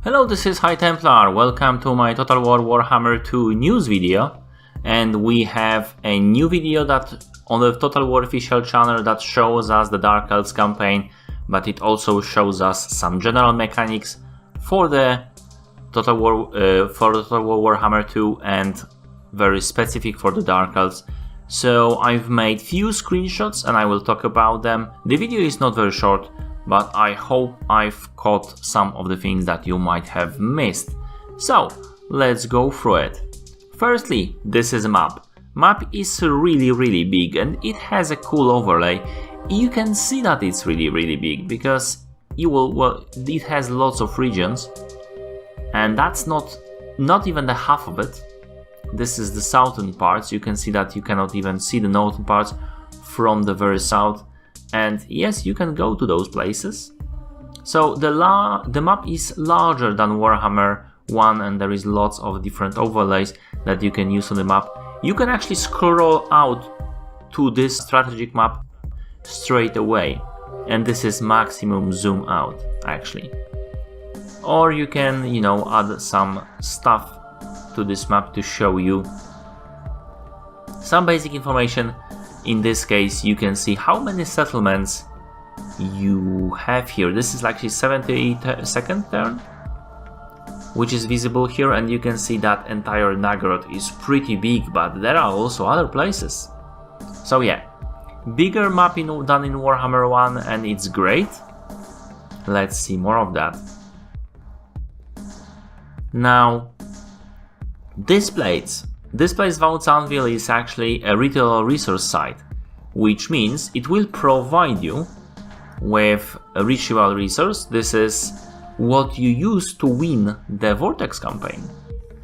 Hello, this is High Templar. Welcome to my Total War Warhammer 2 news video. And we have a new video that on the Total War official channel that shows us the Dark Elves campaign, but it also shows us some general mechanics for the Total War Warhammer 2 and very specific for the Dark Elves. So I've made few screenshots and I will talk about them. The video is not very short, but I hope I've caught some of the things that you might have missed. So let's go through it. Firstly, this is a map. Map is really big and it has a cool overlay. You can see that it's really big because it has lots of regions, and that's not even the half of it. This is the southern parts. You can see that you cannot even see the northern parts from the very south. And yes, you can go to those places. So the map is larger than Warhammer 1 and there is lots of different overlays that you can use on the map. You can actually scroll out to this strategic map straight away. And this is maximum zoom out actually. Or you can, add some stuff to this map to show you some basic information. In this case, you can see how many settlements you have here. This is actually 72nd turn, which is visible here, and you can see that entire Nagorod is pretty big, but there are also other places. So yeah, bigger map than in Warhammer 1, and it's great. Let's see more of that. Now, this place Vault's Anvil is actually a ritual resource site, which means it will provide you with a ritual resource. This is what you use to win the Vortex campaign.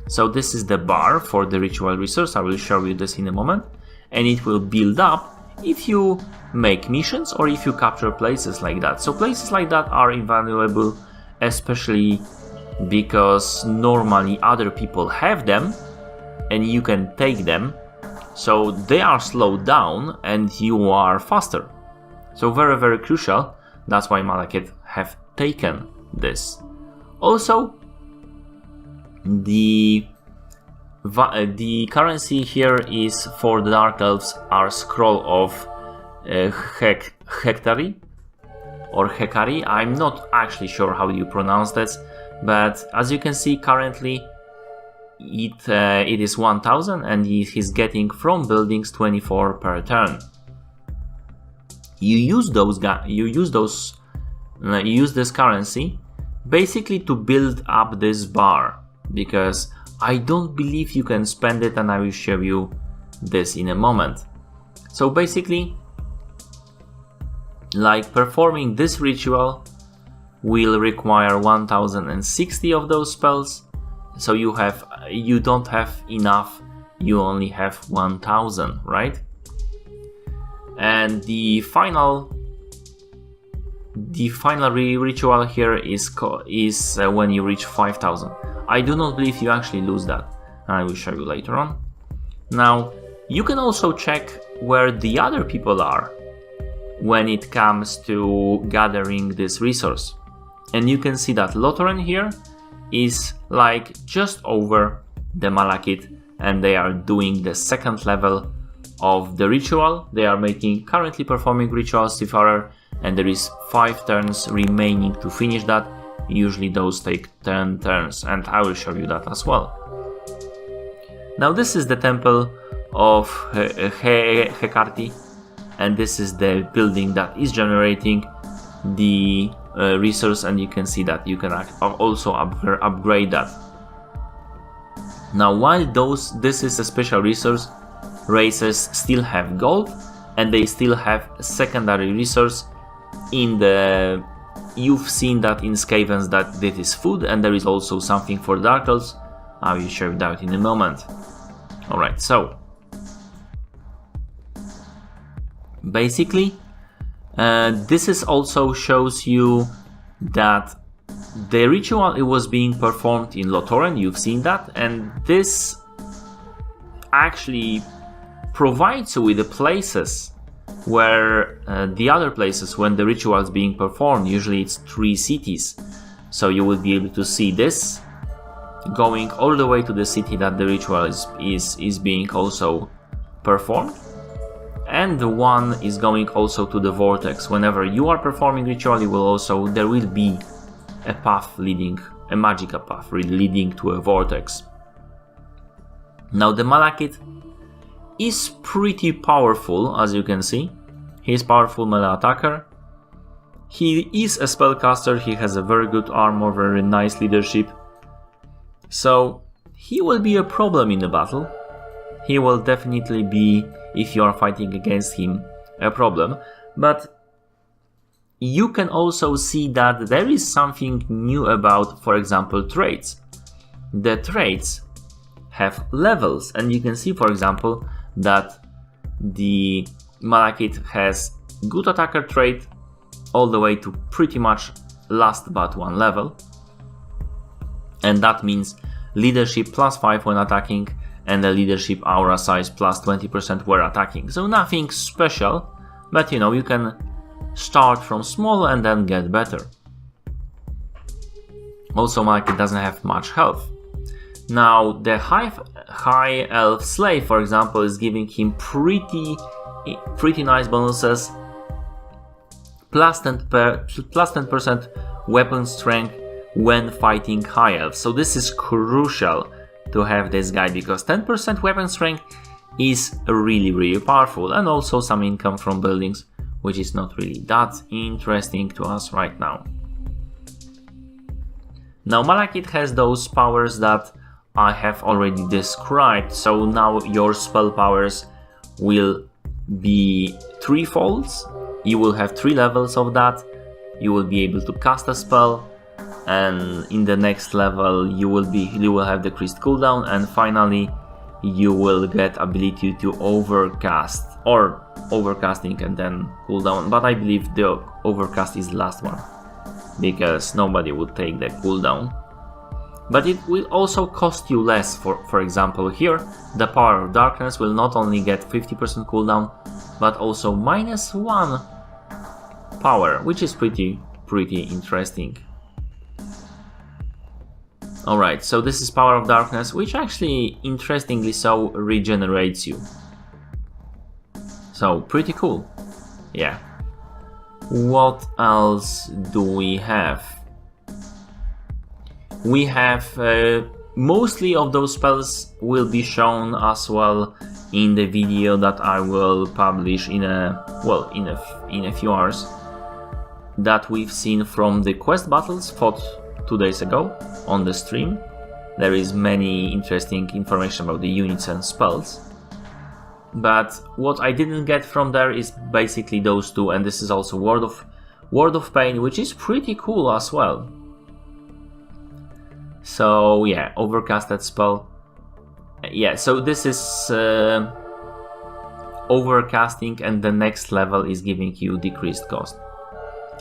So this is the bar for the ritual resource. I will show you this in a moment, and it will build up if you make missions or if you capture places like that. So places like that are invaluable, especially because normally other people have them and you can take them, so they are slowed down and you are faster. So very crucial. That's why Malekith have taken this. Also, the currency here is for the Dark Elves are scroll of Hectari or Hekari. I'm not actually sure how you pronounce this, but as you can see currently it is 1000 and he's getting from buildings 24 per turn. You use this currency basically to build up this bar, because I don't believe you can spend it, and I will show you this in a moment. So basically, like performing this ritual will require 1060 of those spells. So you don't have enough, you only have 1000, right? And the final ritual here is when you reach 5000. I do not believe you actually lose that, and I will show you later on. Now, you can also check where the other people are when it comes to gathering this resource. And you can see that Lotharen here is like just over the Malekith, and they are doing the second level of the ritual. They are currently performing ritual Seafarer, and there is 5 turns remaining to finish that. Usually those take 10 turns, and I will show you that as well. Now this is the temple of Hekarti, and this is the building that is generating the resource, and you can see that you can also upgrade that. Now, while this is a special resource, races still have gold and they still have a secondary resource. You've seen that in Skavens that this is food, and there is also something for Dark Elves. I will show you that in a moment. Alright, so basically this also shows you that the ritual was being performed in Lotharen. You've seen that, and this actually provides you with the places where the other places when the ritual is being performed. Usually it's 3 cities, So you will be able to see this going all the way to the city that the ritual is being also performed. And the one is going also to the vortex. Whenever you are performing ritual, there will be a path leading, a magical path leading to a vortex. Now the Malakith is pretty powerful, as you can see. He is powerful melee attacker. He is a spellcaster, he has a very good armor, very nice leadership. So he will be a problem in the battle. He will definitely be, if you are fighting against him, a problem. But you can also see that there is something new about, for example, traits. The traits have levels, and you can see, for example, that the Malakith has good attacker trait all the way to pretty much last but one level. And that means leadership +5 when attacking and the leadership aura size +20% where attacking. So nothing special, but you can start from small and then get better. Also, Malakith doesn't have much health. Now the high elf slave, for example, is giving him pretty nice bonuses. +10% weapon strength when fighting high elves. So this is crucial to have this guy, because 10% weapon strength is really powerful, and also some income from buildings, which is not really that interesting to us right now. Now Malakith has those powers that I have already described, so now your spell powers will be threefolds. You will have 3 levels of that. You will be able to cast a spell, and in the next level you will have decreased cooldown, and finally you will get ability to overcast, or overcasting and then cooldown. But I believe the overcast is the last one, because nobody would take the cooldown. But it will also cost you less. For example, here the Power of Darkness will not only get 50% cooldown, but also -1 power, which is pretty interesting. Alright, so this is Power of Darkness, which actually, interestingly so, regenerates you. So, pretty cool. Yeah. What else do we have? We have mostly of those spells will be shown as well in the video that I will publish in a few hours, that we've seen from the quest battles fought 2 days ago on the stream. There is many interesting information about the units and spells, but what I didn't get from there is basically those two, and this is also Word of Pain, which is pretty cool as well. So yeah, overcasted spell. Yeah, so this is overcasting, and the next level is giving you decreased cost.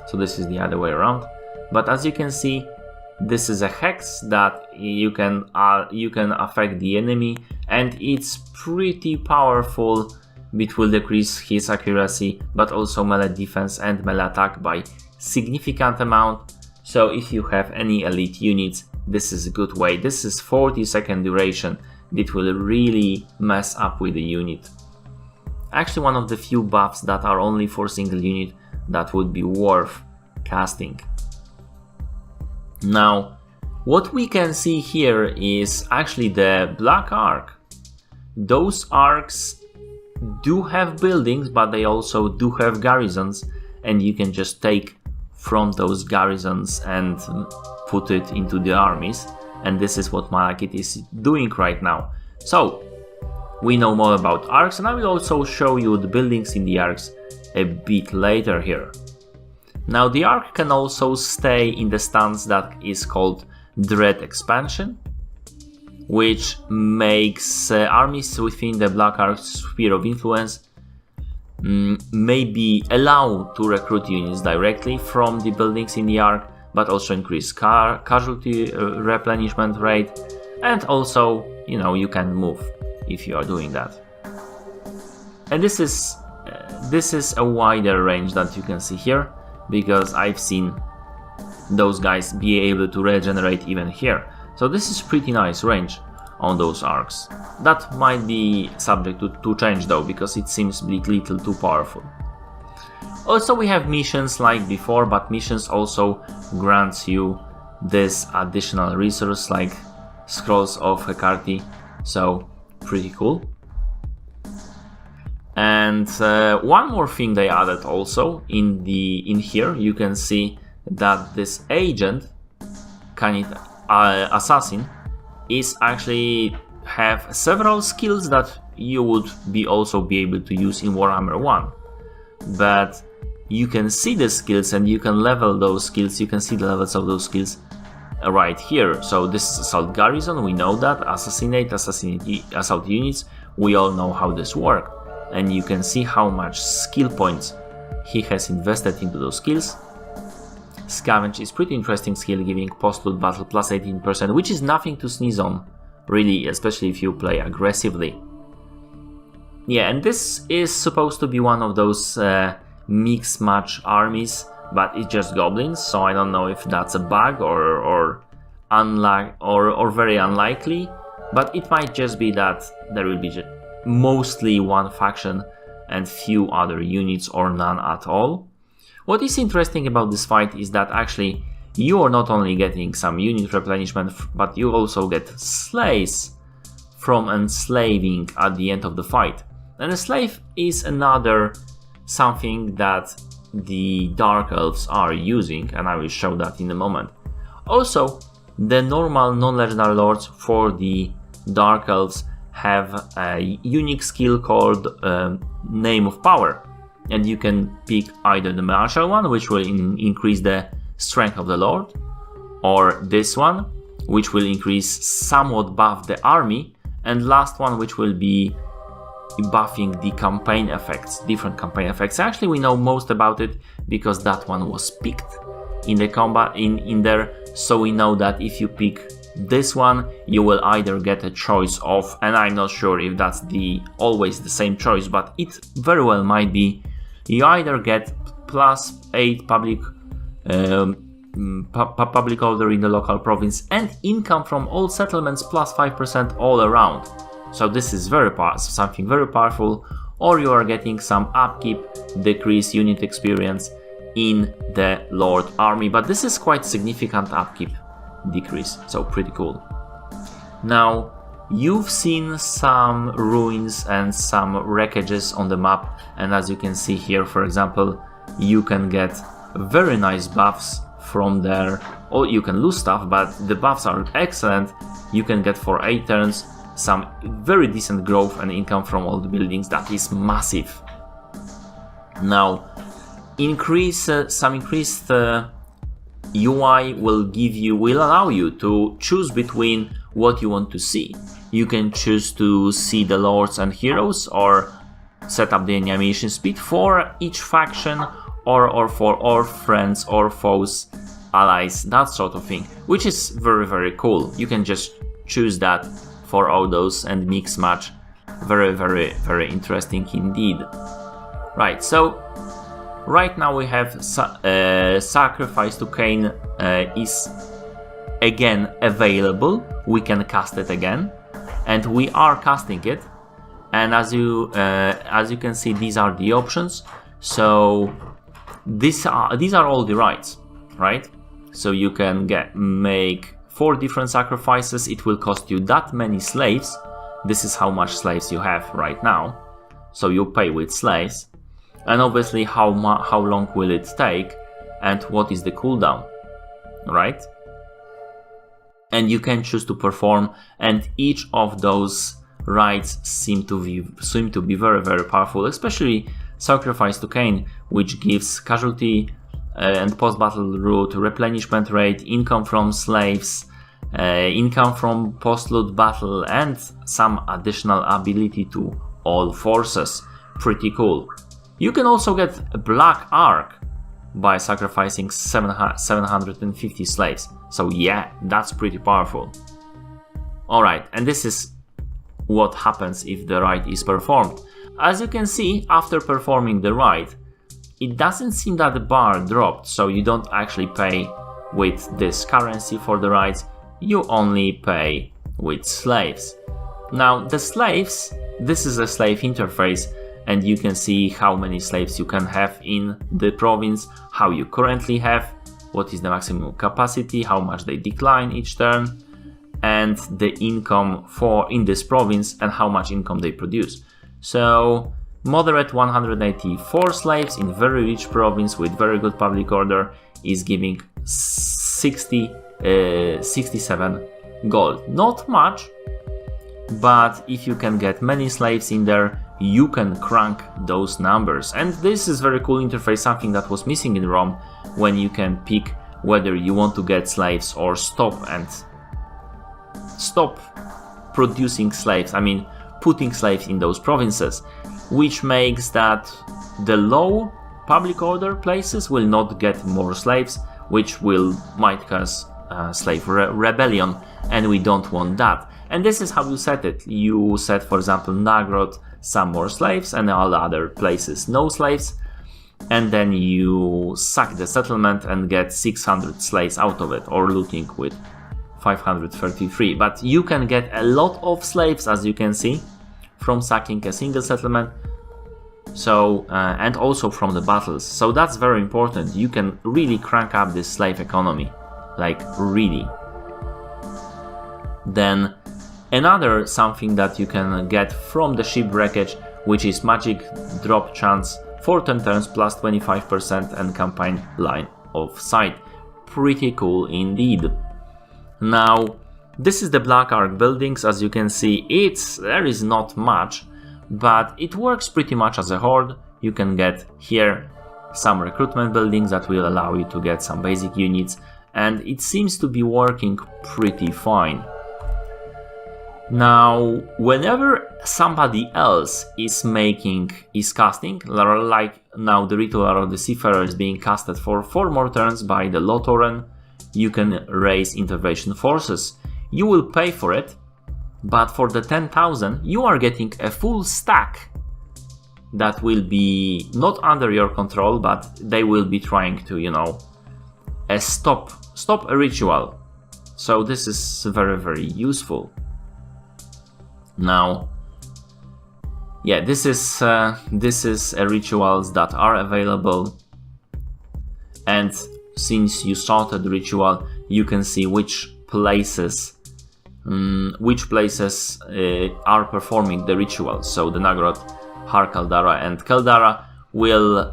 So this is the other way around. But as you can see, this is a hex that you can affect the enemy, and it's pretty powerful. It will decrease his accuracy, but also melee defense and melee attack by significant amount. So if you have any elite units, this is a good way. This is 40-second duration. It will really mess up with the unit. Actually, one of the few buffs that are only for single unit that would be worth casting. Now, what we can see here is actually the Black Ark. Those arcs do have buildings, but they also do have garrisons, and you can just take from those garrisons and put it into the armies. And this is what Malakith is doing right now. So, we know more about arcs, and I will also show you the buildings in the arcs a bit later here. Now, the arc can also stay in the stance that is called Dread Expansion, which makes armies within the Black Ark's sphere of influence may be allowed to recruit units directly from the buildings in the arc, but also increase casualty replenishment rate, and also, you can move if you are doing that. And this is a wider range that you can see here, because I've seen those guys be able to regenerate even here. So this is pretty nice range on those arcs. That might be subject to change though, because it seems a little too powerful. Also we have missions like before, but missions also grants you this additional resource like Scrolls of Hecate, so pretty cool. And one more thing they added also in here, you can see that this agent, assassin, is actually have several skills that you would also be able to use in Warhammer 1. But you can see the skills and you can level those skills, you can see the levels of those skills right here. So this is Assault Garrison, we know that. Assassinate Assault Units, we all know how this works. And you can see how much skill points he has invested into those skills. Scavenge is pretty interesting skill, giving post-loot battle plus 18%, which is nothing to sneeze on, really, especially if you play aggressively. Yeah, and this is supposed to be one of those mix-match armies, but it's just goblins, so I don't know if that's a bug or very unlikely, but it might just be that there will be mostly one faction and few other units or none at all. What is interesting about this fight is that actually you are not only getting some unit replenishment, but you also get slaves from enslaving at the end of the fight. And a slave is another something that the Dark Elves are using, and I will show that in a moment. Also, the normal non-legendary lords for the Dark Elves have a unique skill called Name of Power, and you can pick either the martial one, which will increase the strength of the lord, or this one, which will increase somewhat buff the army, and last one, which will be buffing the campaign effects, different campaign effects. Actually, we know most about it because that one was picked in the combat in there, so we know that if you pick this one, you will either get a choice of, and I'm not sure if that's always the same choice, but it very well might be, you either get plus 8 public order in the local province and income from all settlements plus 5% all around. So this is something very powerful, or you are getting some upkeep, decrease unit experience in the Lord army, but this is quite significant upkeep decrease, so pretty cool. Now, you've seen some ruins and some wreckages on the map, and as you can see here, for example, you can get very nice buffs from there, or you can lose stuff, but the buffs are excellent. You can get for 8 turns some very decent growth and income from all the buildings. That is massive. Now, some increased UI will allow you to choose between what you want to see. You can choose to see the lords and heroes, or set up the animation speed for each faction, or for all friends or foes, allies, that sort of thing, which is very, very cool. You can just choose that for all those and mix match. Very, very, very interesting indeed. Right, so right now we have Sacrifice to Cain is again available. We can cast it again, and we are casting it. And as you can see, these are the options. So these are all the rights, right? So you can make 4 different sacrifices. It will cost you that many slaves. This is how much slaves you have right now. So you pay with slaves. And obviously how long will it take, and what is the cooldown, right? And you can choose to perform, and each of those rights seem to be very, very powerful, especially Sacrifice to Cain, which gives casualty and post-battle route, replenishment rate, income from slaves, income from post-loot battle, and some additional ability to all forces. Pretty cool. You can also get a Black Arc by sacrificing 750 slaves. So yeah, that's pretty powerful. Alright, and this is what happens if the rite is performed. As you can see, after performing the rite, it doesn't seem that the bar dropped, so you don't actually pay with this currency for the rights, you only pay with slaves. Now the slaves, this is a slave interface, and you can see how many slaves you can have in the province, how you currently have, what is the maximum capacity, how much they decline each turn, and the income for in this province and how much income they produce. So moderate 184 slaves in very rich province with very good public order is giving 67 gold. Not much, but if you can get many slaves in there, you can crank those numbers. And this is very cool interface, something that was missing in Rome, when you can pick whether you want to get slaves or stop producing slaves, I mean putting slaves in those provinces, which makes that the low public order places will not get more slaves, which might cause slave rebellion, and we don't want that. And this is how you set it. You set, for example, Nagrod some more slaves and all other places no slaves, and then you sack the settlement and get 600 slaves out of it, or looting with 533. But you can get a lot of slaves, as you can see, from sacking a single settlement, so and also from the battles. So that's very important. You can really crank up this slave economy, like really. Then another something that you can get from the shipwreckage, which is magic drop chance for 10 turns plus 25% and campaign line of sight. Pretty cool indeed. Now this is the Black Ark buildings. As you can see, there is not much, but it works pretty much as a horde. You can get here some recruitment buildings that will allow you to get some basic units, and it seems to be working pretty fine. Now, whenever somebody else is casting, like now the Ritual of the Seafarer is being casted for 4 more turns by the Lotoren, you can raise intervention forces. You will pay for it, but for the 10,000 you are getting a full stack that will be not under your control, but they will be trying to, stop a ritual. So this is very, very useful. Now, yeah, this is rituals that are available, and since you started the ritual, you can see which places are performing the ritual. So the Nagrod, Har Kaldara, and Keldara will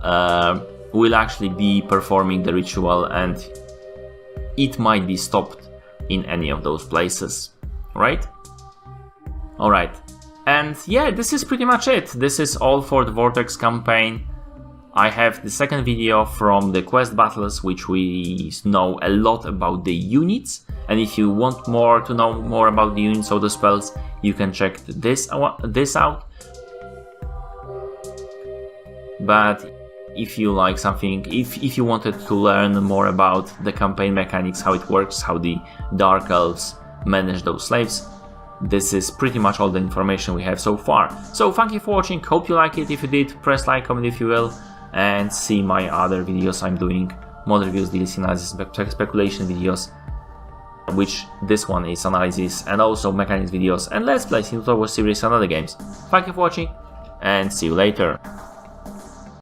actually be performing the ritual, and it might be stopped in any of those places, right? Alright, and yeah, this is pretty much it. This is all for the Vortex campaign. I have the second video from the quest battles, which we know a lot about the units, and if you want to know more about the units or the spells, you can check this out. But if you like something, if you wanted to learn more about the campaign mechanics, how it works, how the Dark Elves manage those slaves, this is pretty much all the information we have so far. So thank you for watching, hope you like it. If you did, press like, comment if you will, and see my other videos I'm doing, mod reviews, DLC analysis, speculation videos, which this one is analysis, and also mechanics videos, and let's play in Total War series and other games. Thank you for watching, and see you later.